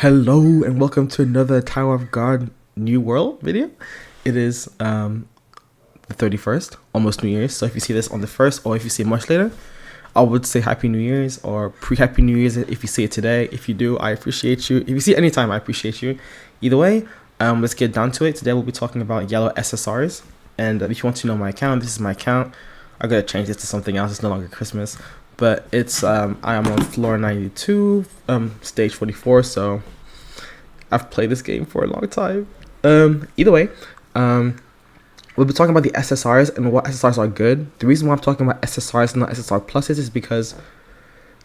Hello and welcome to another Tower of God New World video. It is the 31st, almost New Year's. So if you see this on the 1st or if you see it much later, I would say Happy New Year's or pre-Happy New Year's if you see it today. If you do, I appreciate you. If you see it anytime, I appreciate you. Either way, let's get down to it. Today we'll be talking about yellow SSRs. And if you want to know my account, this is my account. I gotta change this to something else. It's no longer Christmas. But it's I am on floor 92, stage 44, so I've played this game for a long time. Either way, we'll be talking about the SSRs and what SSRs are good. The reason why I'm talking about SSRs and not SSR pluses is because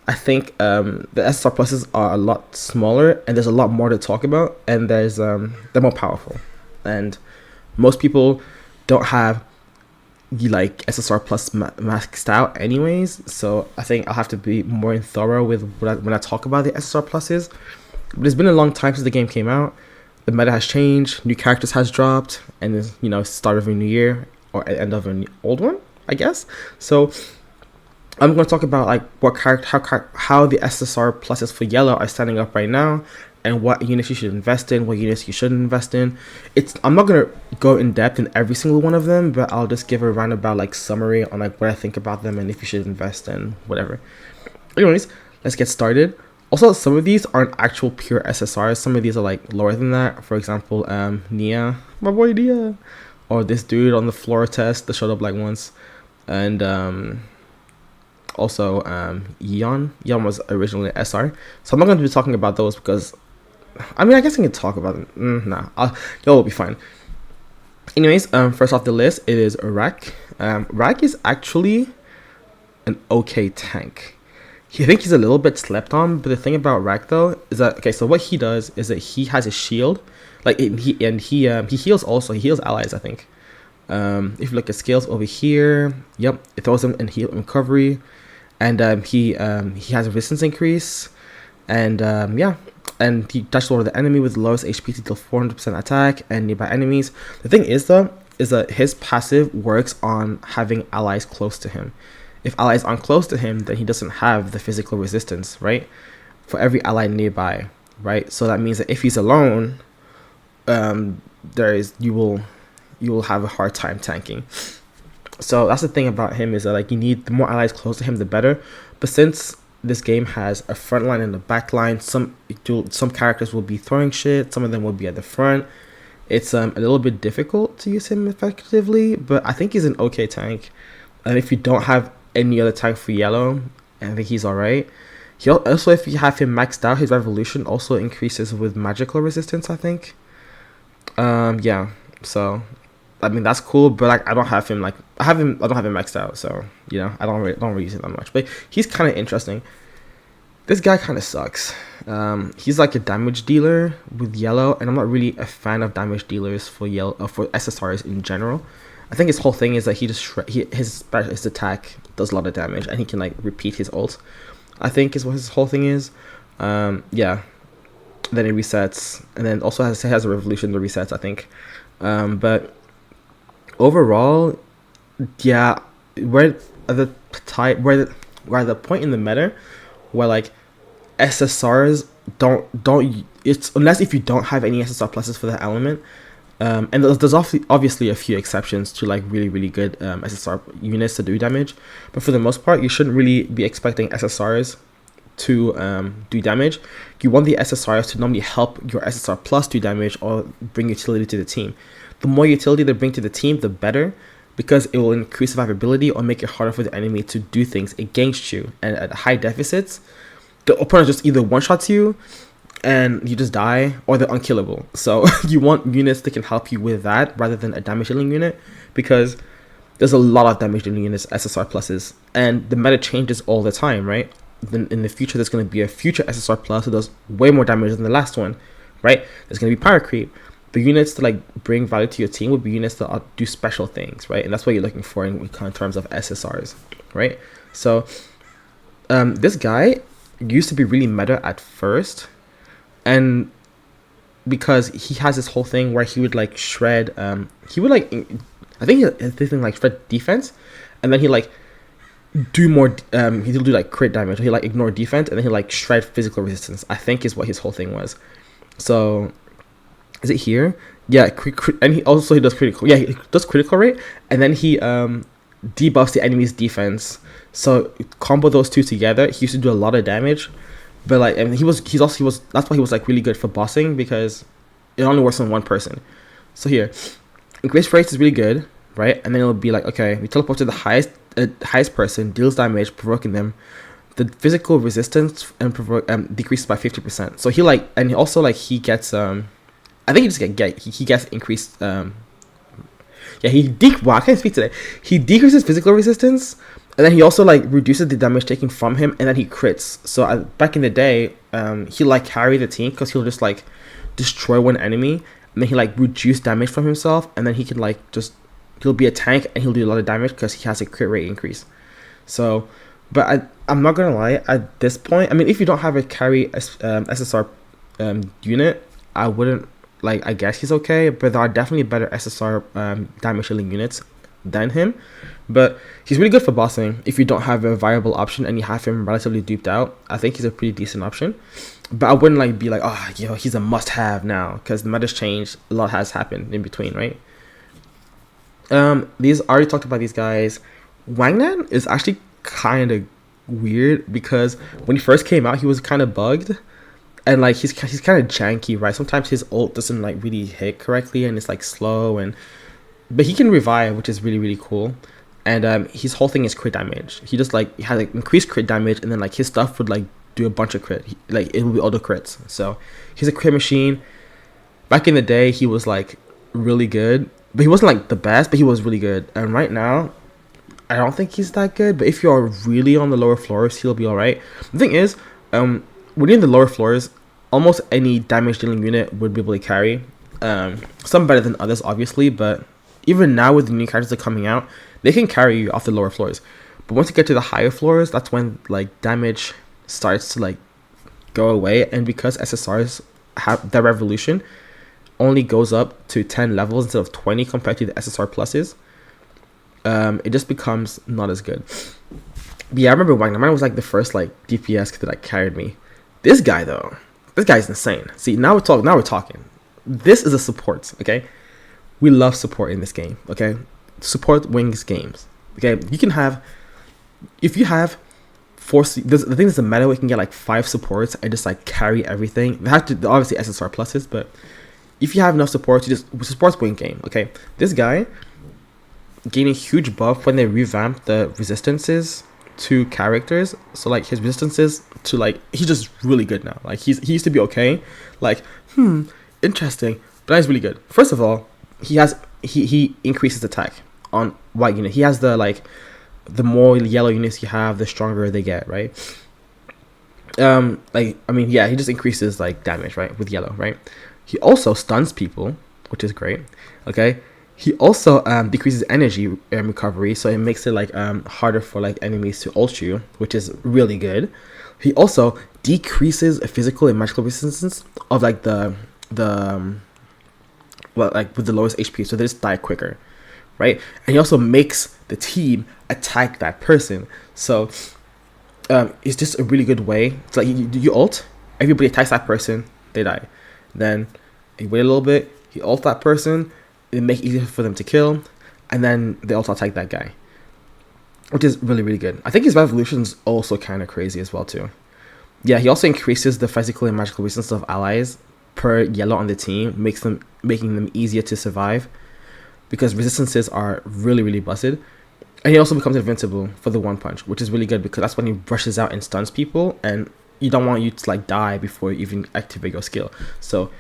I think the SSR pluses are a lot smaller and there's a lot more to talk about, and they're more powerful, and most people don't have like SSR plus maxed out anyways. So I think I'll have to be more thorough with when I talk about the SSR pluses. But it's been a long time since the game came out. The meta has changed, new characters has dropped, and it's start of a new year or end of an old one, I guess. So I'm going to talk about like what how the SSR pluses for yellow are standing up right now, and what units you should invest in, what units you shouldn't invest in. I'm not gonna go in depth in every single one of them, but I'll just give a roundabout like summary on like what I think about them and if you should invest in whatever. Anyways, let's get started. Also, some of these aren't actual pure SSRs. Some of these are like lower than that. For example, Nia, my boy Nia, or this dude on the floor test that showed up like once, and also Yeon. Yeon was originally an SR. So I'm not going to be talking about those because I guess I can talk about them. Y'all will be fine. Anyways, first off the list, it is Rack. Rack is actually an okay tank. I think he's a little bit slept on, but the thing about Rack though is that so what he does is that he has a shield, he heals also. He heals allies, I think. If you look at skills over here, yep, it throws him in heal and recovery, and he has a resistance increase, and and he dashes over the enemy with the lowest HP to deal 400% attack and nearby enemies. The thing is though, is that his passive works on having allies close to him. If allies aren't close to him, then he doesn't have the physical resistance, right? For every ally nearby, right? So that means that if he's alone, you will have a hard time tanking. So that's the thing about him, is that like you need the more allies close to him, the better. But since this game has a front line and a back line, some characters will be throwing shit, some of them will be at the front. It's a little bit difficult to use him effectively, but I think he's an okay tank. And if you don't have any other tank for yellow, I think he's alright. He also, if you have him maxed out, his revolution also increases with magical resistance, I think. Yeah, so that's cool, but like I don't have him maxed out, so I don't really use it that much. But he's kind of interesting. This guy kind of sucks. He's like a damage dealer with yellow, and I'm not really a fan of damage dealers for yellow for SSRs in general. I think his whole thing is that his attack does a lot of damage, and he can like repeat his ult, I think is what his whole thing is. Yeah. Then it resets, and then also has a revolution that resets, I think. But overall, yeah, we're at the point in the meta where like SSRs don't it's unless if you don't have any SSR pluses for that element. And there's obviously a few exceptions to like really, really good SSR units to do damage, but for the most part, you shouldn't really be expecting SSRs to do damage. You want the SSRs to normally help your SSR plus do damage or bring utility to the team. The more utility they bring to the team, the better, because it will increase survivability or make it harder for the enemy to do things against you. And at high deficits, the opponent just either one-shots you and you just die, or they're unkillable. So you want units that can help you with that rather than a damage dealing unit, because there's a lot of damage dealing units, SSR pluses, and the meta changes all the time, right? Then in the future, there's going to be a future SSR plus that does way more damage than the last one, right? There's going to be power creep. The units that like bring value to your team would be units that do special things, right? And that's what you're looking for in terms of SSRs, right? So this guy used to be really meta at first, and because he has this whole thing where he would like shred, I think his thing like shred defense, and then he like do more. He'll do like crit damage. He'll like ignore defense, and then he'll like shred physical resistance. I think is what his whole thing was. So, is it here? Yeah, and he does critical. Yeah, he does critical rate, and then he debuffs the enemy's defense. So combo those two together, he used to do a lot of damage. But like, and he was that's why he was like really good for bossing, because it only works on one person. So here, increased rates is really good, right? And then it'll be like, okay, we teleport to the highest person, deals damage, provoking them. The physical resistance and decreases by 50%. So he like, and he also like he gets I think he just he gets increased yeah, wow, I can't speak today. He decreases physical resistance, and then he also like reduces the damage taken from him, and then he crits. So back in the day, he like carry the team because he'll just like destroy one enemy, and then he like reduce damage from himself, and then he can like he'll be a tank and he'll do a lot of damage because he has a crit rate increase. So, but I'm not gonna lie, at this point, I mean, if you don't have a carry SSR unit, I wouldn't. Like, I guess he's okay, but there are definitely better SSR damage dealing units than him. But he's really good for bossing if you don't have a viable option and you have him relatively duped out. I think he's a pretty decent option. But I wouldn't like be like, oh, he's a must-have now, because the meta's changed. A lot has happened in between, right? These already talked about these guys. Wang Nan is actually kind of weird because when he first came out, he was kind of bugged. And like he's kind of janky, right? Sometimes his ult doesn't like really hit correctly, and it's like slow. But he can revive, which is really really cool. And his whole thing is crit damage. He just like he has like increased crit damage, and then like his stuff would like do a bunch of crit. Like it will be auto crits. So he's a crit machine. Back in the day, he was like really good, but he wasn't like the best, but he was really good. And right now, I don't think he's that good. But if you're really on the lower floors, he'll be alright. The thing is, when you're in the lower floors, almost any damage dealing unit would be able to carry. Some better than others, obviously, but even now with the new characters that are coming out, they can carry you off the lower floors. But once you get to the higher floors, that's when like damage starts to like go away. And because SSRs have their revolution only goes up to 10 levels instead of 20 compared to the SSR pluses, it just becomes not as good. But yeah, I remember Wang Nan was like the first like DPS that like carried me. This guy though, this guy's insane. See, now we're talking. This is a support, okay? We love support in this game, okay? Support wings games, okay? You can have, if you have the thing is the meta, we can get like 5 supports and just like carry everything. They have to obviously SSR pluses, but if you have enough supports, you just supports wing game, okay? This guy gained a huge buff when they revamped the resistances to characters. So like his resistances to like, he's just really good now. Like he used to be okay, like interesting, but now he's really good. First of all, he increases attack on white unit. He has the more yellow units you have, the stronger they get, right? Like I mean, yeah, he just increases like damage, right, with yellow, right? He also stuns people, which is great. Okay, he also decreases energy recovery, so it makes it like harder for like enemies to ult you, which is really good. He also decreases physical and magical resistance of like the well, like with the lowest HP, so they just die quicker, right? And he also makes the team attack that person. So it's just a really good way. It's like you ult, everybody attacks that person, they die. Then you wait a little bit, you ult that person, it makes it easier for them to kill, and then they also attack that guy, which is really really good. I think his revolution's also kind of crazy as well too. Yeah, he also increases the physical and magical resistance of allies per yellow on the team, making them easier to survive because resistances are really really busted. And he also becomes invincible for the one punch, which is really good because that's when he rushes out and stuns people, and you don't want you to like die before you even activate your skill. So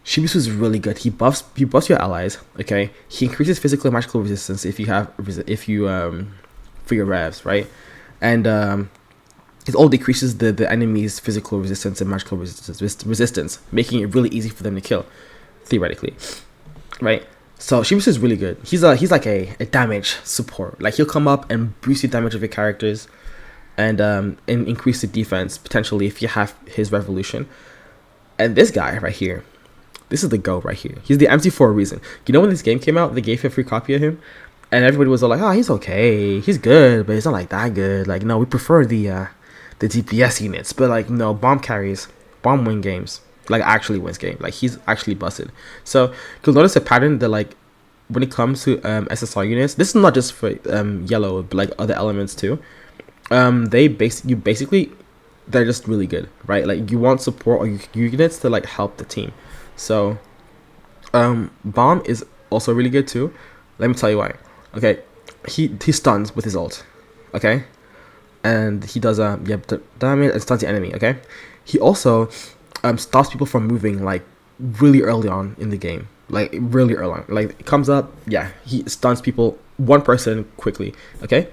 Shibisu is really good. He buffs your allies. Okay, he increases physical and magical resistance if you for your revs, right? And it all decreases the enemy's physical resistance and magical resistance, making it really easy for them to kill, theoretically, right? So Shibisu is really good. He's like a damage support. Like he'll come up and boost the damage of your characters, and increase the defense potentially if you have his revolution. And this guy right here, this is the GOAT right here. He's the MC for a reason. You know when this game came out, they gave a free copy of him, And everybody was all like, "Oh, he's okay, he's good, but he's not like that good. Like, no, we prefer the DPS units, but like, no, bomb carries, bomb win games, like actually wins game. Like he's actually busted. So you'll notice a pattern that like when it comes to SSR units, this is not just for yellow, but like other elements too. Basically they're just really good, right? Like you want support or units to like help the team. So bomb is also really good too. Let me tell you why. Okay, he stuns with his ult. Okay, and he does damage and stuns the enemy. Okay, he also stops people from moving like really early on in the game, like really early on. Like it comes up, yeah, he stuns people, one person quickly. Okay,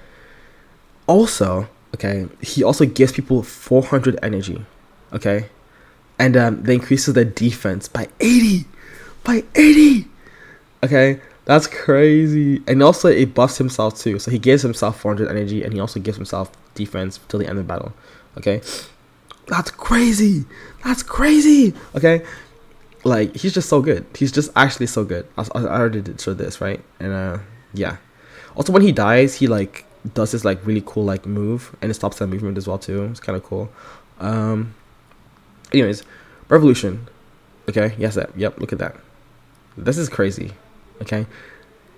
also, okay, he also gives people 400 energy. Okay, and that increases their defense by 80, by 80. Okay, that's crazy. And also it buffs himself too. So he gives himself 400 energy and he also gives himself defense till the end of the battle. Okay, that's crazy. That's crazy. Okay, like he's just so good. He's just actually so good. I already did show this, right? And yeah. Also when he dies, he like does this like really cool like move and it stops that movement as well too. It's kind of cool. Anyways, revolution. Okay, yes, that. Yep, look at that. This is crazy. Okay,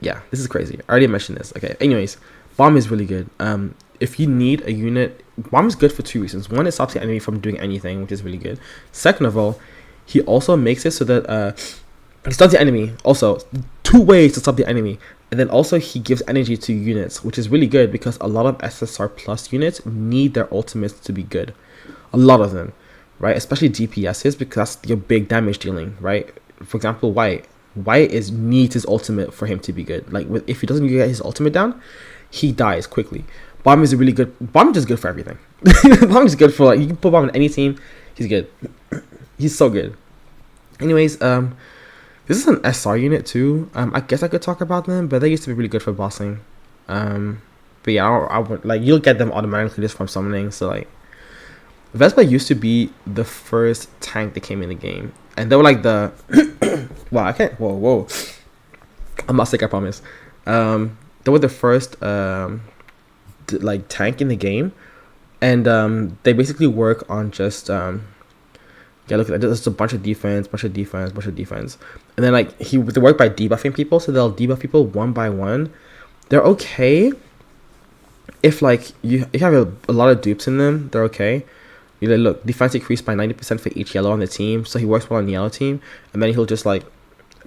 yeah, this is crazy. I already mentioned this. Okay, anyways, bomb is really good. If you need a unit, bomb is good for two reasons. One, it stops the enemy from doing anything, which is really good. Second of all, he also makes it so that he stops the enemy. Also, two ways to stop the enemy, and then also he gives energy to units, which is really good because a lot of SSR plus units need their ultimates to be good. A lot of them, right? Especially DPSs because that's your big damage dealing, right? For example, White needs his ultimate for him to be good. Like if he doesn't get his ultimate down, he dies quickly. Bomb is a really good. Bomb is just good for everything. Bomb is good for like you can put bomb on any team. He's good. He's so good. Anyways, this is an SR unit too. I guess I could talk about them, but they used to be really good for bossing. But yeah, I would like you'll get them automatically just from summoning. So like, Vespa used to be the first tank that came in the game, and they were like the. Wow, I can't. Whoa. I'm not sick, I promise. They were the first like tank in the game, and they basically work on just yeah. Look, there's a bunch of defense, and then like they work by debuffing people, so they'll debuff people one by one. They're okay if like you have a lot of dupes in them. They're okay. You know, look, defense increased by 90% for each yellow on the team, so he works well on the yellow team, and then he'll just like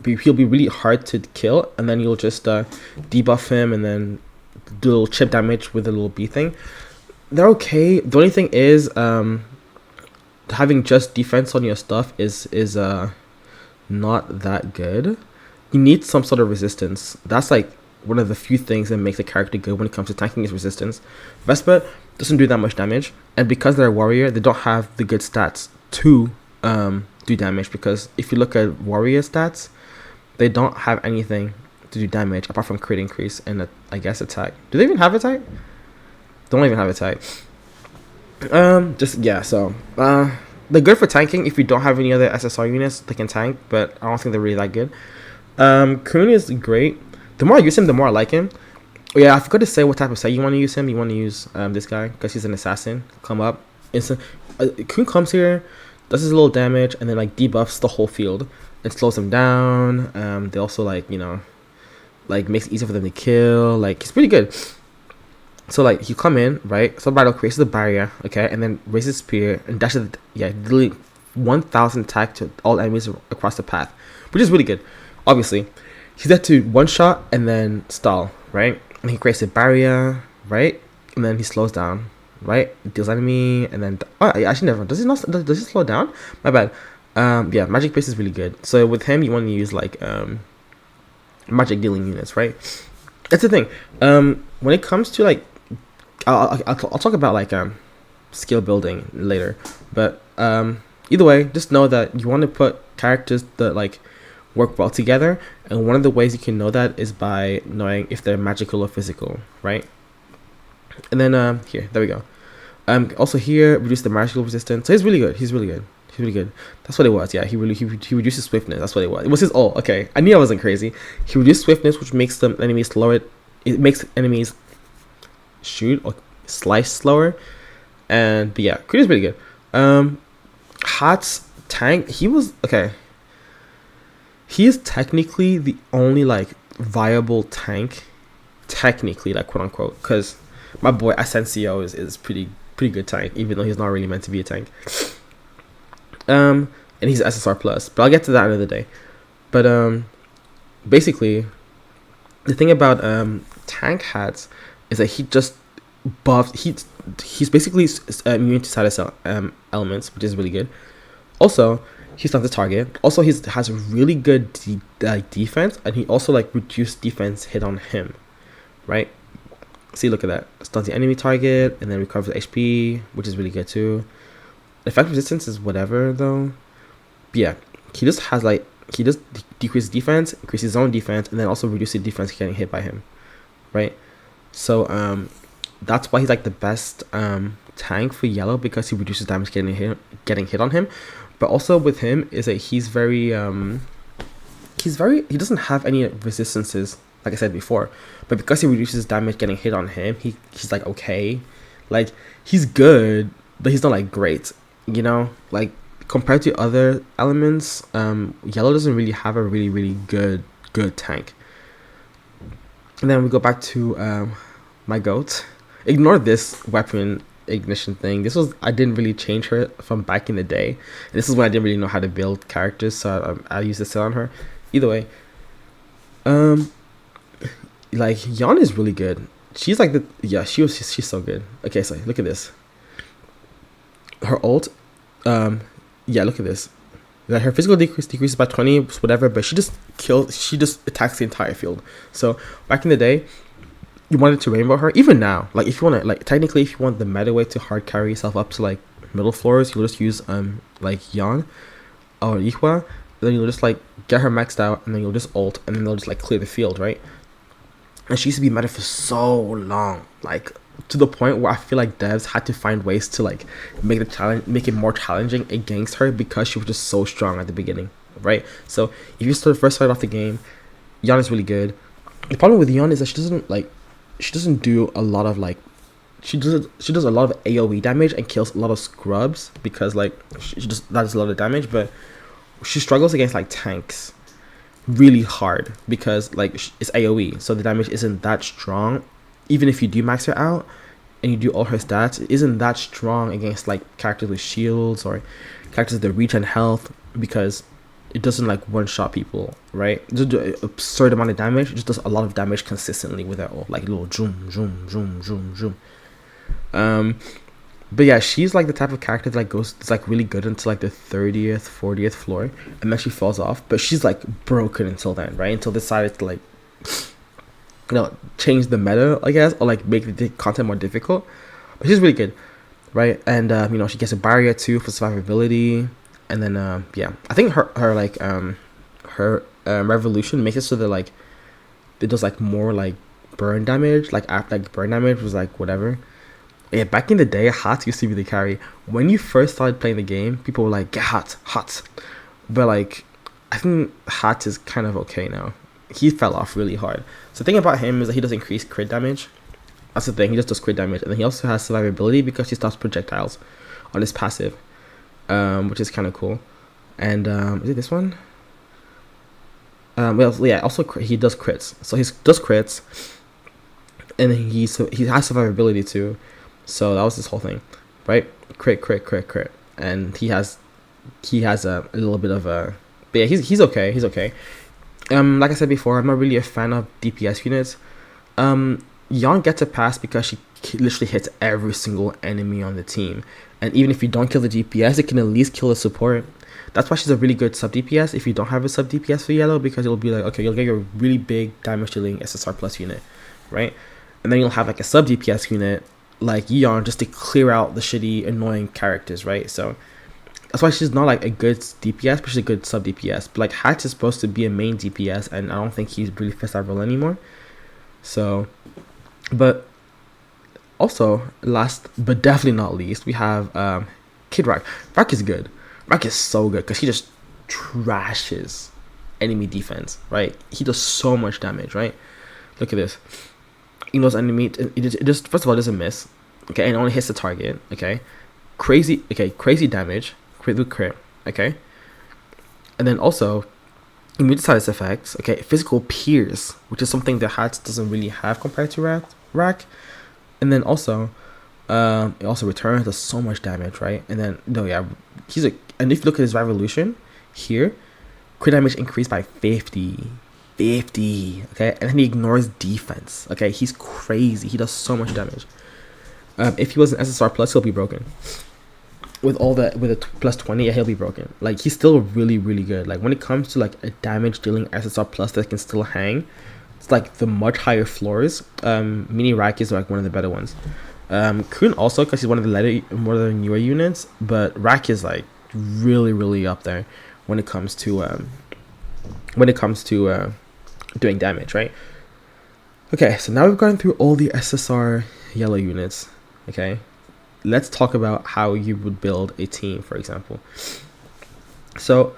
he'll be really hard to kill, and then you'll just debuff him and then do a little chip damage with a little B thing. They're okay. The only thing is having just defense on your stuff is not that good. You need some sort of resistance. That's like one of the few things that makes a character good when it comes to tanking is resistance. Vespa doesn't do that much damage, and because they're a warrior, they don't have the good stats to do damage, because if you look at warrior stats, they don't have anything to do damage apart from crit increase and I guess attack. Do they even have attack? Don't even have attack. Just yeah, so they're good for tanking. If you don't have any other SSR units, they can tank, but I don't think they're really that good. Kun is great. The more I use him, the more I like him. Oh yeah, I forgot to say what type of set you want to use him. You want to use this guy because he's an assassin. Come up, instant. Kun comes here, does his little damage, and then like debuffs the whole field. It slows them down. They also like like makes it easier for them to kill. Like it's pretty good. So like you come in, right? So battle creates the barrier, okay, and then raises spear and dashes. Literally 1,000 attack to all enemies across the path, which is really good. Obviously, he's there to one shot and then stall, right? And he creates a barrier, right? And then he slows down, right? Deals enemy, and then actually never. Does he not? Does he slow down? My bad. Yeah, magic pace is really good. So with him, you want to use like magic dealing units, right? That's the thing. When it comes to like, I'll talk about like skill building later, but either way, just know that you want to put characters that like work well together, and one of the ways you can know that is by knowing if they're magical or physical, right? And then here, there we go. Also here, reduce the magical resistance. So he's really good. He's really good. That's what it was. Yeah, he reduces swiftness. That's what it was. It was his ult. Okay, I knew I wasn't crazy. He reduced swiftness, which makes the enemy slower it makes enemies shoot or slice slower. And but yeah, Creed is pretty good. Hat's tank, he was okay. He is technically the only like viable tank, technically, like quote unquote, because my boy Asensio is pretty good tank, even though he's not really meant to be a tank. And he's SSR plus, but I'll get to that another day. But basically, the thing about tank hats is that he just buffed. He's basically immune to side elements, which is really good. Also, he's not the target. Also, he has really good defense, and he also like reduced defense hit on him, right? See, look at that. Stuns the enemy target, and then recovers HP, which is really good too. Effect resistance is whatever though. But yeah, he just has like he just decreases defense, increases his own defense, and then also reduces defense getting hit by him, right? So that's why he's like the best tank for yellow, because he reduces damage getting hit on him. But also with him is that he doesn't have any resistances, like I said before, but because he reduces damage getting hit on him, he's like okay, like he's good, but he's not like great, you know, like compared to other elements. Yellow doesn't really have a really good tank. And then we go back to my goat. Ignore this weapon ignition thing. I didn't really change her from back in the day. This is when I didn't really know how to build characters, so I used to sit on her. Either way, like Yon is really good. She's like she's so good. Okay, so look at this. Her ult, look at this. That her physical decreases by 20, whatever, but she just attacks the entire field. So back in the day, you wanted to rainbow her. Even now, like if you want to, like technically, if you want the meta way to hard carry yourself up to like middle floors, you'll just use like Yon or Ihwa. Then you'll just like get her maxed out, and then you'll just ult, and then they'll just like clear the field, right? And she used to be meta for so long, like to the point where I feel like devs had to find ways to like make it more challenging against her, because she was just so strong at the beginning, right? So if you first start off the game, Yon is really good. The problem with Yon is that she doesn't do a lot of like she does a lot of AoE damage and kills a lot of scrubs, because like that is a lot of damage, but she struggles against like tanks really hard, because like it's AoE, so the damage isn't that strong. Even if you do max her out and you do all her stats, it isn't that strong against like characters with shields or characters that regen health, because it doesn't like one shot people, right? It doesn't do an absurd amount of damage. It just does a lot of damage consistently with her ult, like little zoom zoom zoom zoom zoom. But yeah, she's like the type of character that like it's like really good until like the 30th 40th floor, and then she falls off. But she's like broken until then, right? Until they decided to like change the meta, I guess, or like make the content more difficult. But she's really good, right? And she gets a barrier too for survivability. And then I think her revolution makes it so that like it does like more like burn damage, like after like burn damage was like whatever. Yeah, back in the day, Hot used to be the carry. When you first started playing the game, people were like, get Hot. But like I think Hot is kind of okay now. He fell off really hard. So the thing about him is that he does increase crit damage. That's the thing, he just does crit damage. And then he also has survivability because he stops projectiles on his passive, which is kind of cool. And is it this one? Also he does crits. So he does crits, and then he has survivability too. So that was this whole thing, right? Crit, and he has a little bit of a, but yeah, he's okay. Like I said before, I'm not really a fan of DPS units. Yon gets a pass because she literally hits every single enemy on the team, and even if you don't kill the DPS, it can at least kill the support. That's why she's a really good sub DPS if you don't have a sub DPS for yellow, because it'll be like, okay, you'll get your really big damage dealing SSR plus unit, right? And then you'll have like a sub DPS unit like Yon just to clear out the shitty annoying characters, right? So that's why she's not like a good DPS, but she's a good sub DPS. But like Hatch is supposed to be a main DPS, and I don't think he's really fits that role anymore. So, but also last but definitely not least, we have Kid Rock. Rock is good. Rock is so good because he just trashes enemy defense, right? He does so much damage, right? Look at this. Eno's enemy, it just first of all doesn't miss, okay, and it only hits the target, okay. Crazy damage, crit with crit, okay, and then also immune status effects, okay, physical pierce, which is something the Hats doesn't really have compared to Rack, and then also, it also returns does so much damage, right? And then no, yeah, and if you look at his revolution here, crit damage increased by 50, okay, and then he ignores defense, okay, he's crazy, he does so much damage. If he was an SSR plus, he'll be broken. With a plus 20, yeah, he'll be broken. Like, he's still really, really good. Like, when it comes to like a damage dealing SSR plus that can still hang, it's like the much higher floors. Mini Rack is like one of the better ones. Kun also, because he's one of the newer units, but Rack is like really, really up there when it comes to doing damage, right? Okay, so now we've gone through all the SSR yellow units. Okay, let's talk about how you would build a team, for example. So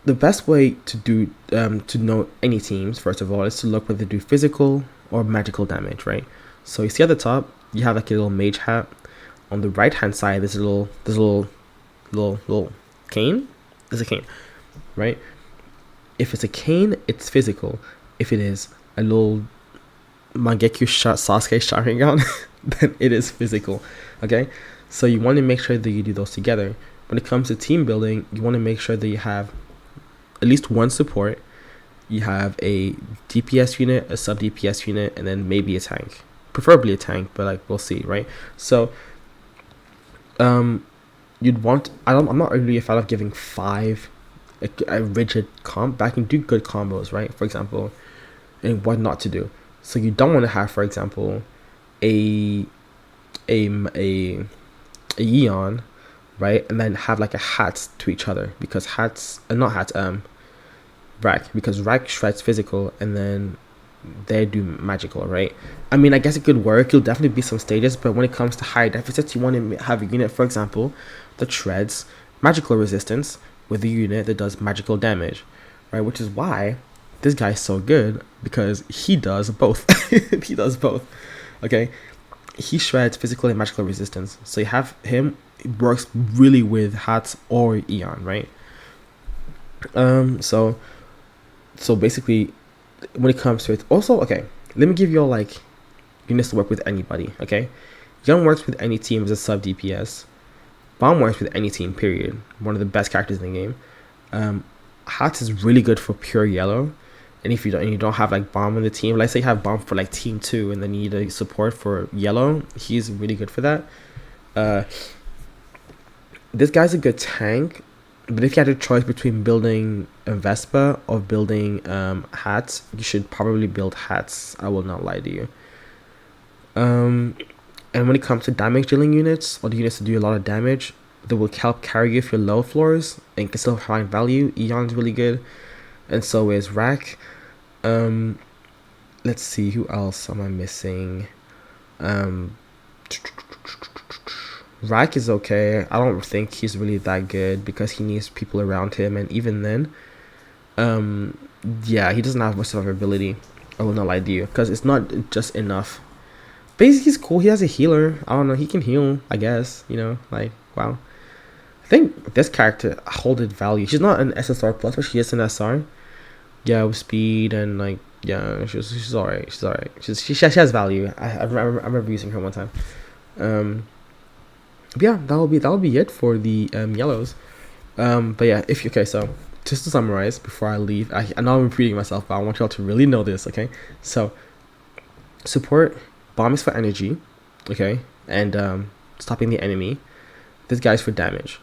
the best way to do to know any teams, first of all, is to look whether they do physical or magical damage, right? So you see at the top, you have like a little mage hat. On the right hand side, there's a little cane. There's a cane, right? If it's a cane, it's physical. If it is a little Mangekyo Sasuke Sharingan, then it is physical. Okay, so you want to make sure that you do those together. When it comes to team building, you want to make sure that you have at least one support, you have a DPS unit, a sub DPS unit, and then maybe a tank, preferably a tank, but like we'll see, right? So you'd want, I'm not really a fan of giving 5 a rigid comp, but I can do good combos, right? For example, and what not to do. So you don't want to have, for example, a Yeon, right, and then have like a hat to each other, because Rack, because Rack shreds physical and then they do magical, right? I mean, I guess it could work. It'll definitely be some stages, but when it comes to high deficits, you want to have a unit, for example, that shreds magical resistance with a unit that does magical damage, right? Which is why this guy's so good, because he does both. He does both. Okay, he shreds physical and magical resistance. So you have him, it works really with Hats or Eon, right? So basically, when it comes to it, also, okay, let me give you all like units to work with anybody. Okay, Young works with any team as a sub DPS. Bomb works with any team, period. One of the best characters in the game. Hats is really good for pure yellow. And if you don't have like Bomb in the team, let's say you have Bomb for like team 2 and then you need a support for yellow, he's really good for that. This guy's a good tank, but if you had a choice between building a Vespa or building Hats, you should probably build Hats. I will not lie to you. And when it comes to damage dealing units, or the units that do a lot of damage, that will help carry you through low floors and can still find value, Eon's really good, and so is Rack. Let's see, who else am I missing? Rack is okay. I don't think he's really that good because he needs people around him, and even then, yeah, he doesn't have much survivability. I will not lie to you, because it's not just enough. Basically, he's cool. He has a healer. I don't know. He can heal, I guess. You know, like, wow. I think this character holded value. She's not an SSR plus, but she is an SR. Yeah, with speed and like, yeah, she's alright. She's alright. She has value. I remember using her one time. But yeah, that'll be it for the yellows. But yeah, so just to summarize before I leave, I know I'm repeating myself, but I want y'all to really know this. Okay, so support. Bomb is for energy, okay, and stopping the enemy. This guy's for damage,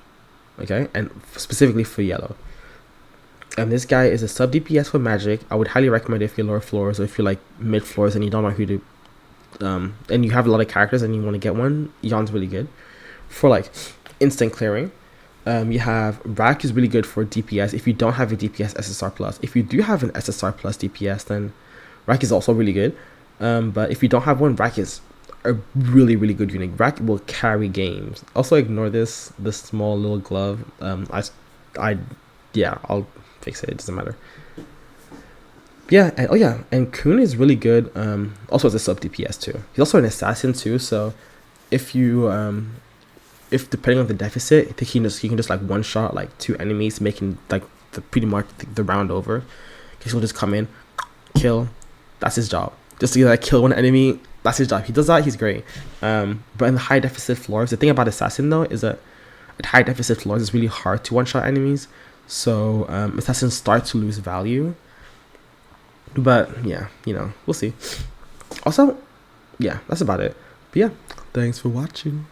okay, and specifically for yellow. And this guy is a sub DPS for magic. I would highly recommend it if you're lower floors, or if you're like mid floors and you don't know who to, and you have a lot of characters and you want to get one. Yon's really good for like instant clearing. You have Rack is really good for DPS if you don't have a DPS SSR plus. If you do have an SSR plus DPS, then Rack is also really good. But if you don't have one, Rack is a really, really good unit. Rack will carry games. Also ignore this small little glove. I'll fix it. It doesn't matter. Yeah, and oh yeah, and Kuhn is really good. Also as a sub DPS too. He's also an assassin too. So if you if depending on the deficit, I think he can just like one shot like two enemies, making like the pretty much the round over. Because he'll just come in, kill. That's his job. Just to like kill one enemy. That's his job. He does that. He's great. But in the high deficit floors, the thing about assassin though is that at high deficit floors, it's really hard to one shot enemies. So assassins start to lose value. But yeah, we'll see. Also, yeah, that's about it. But yeah, thanks for watching.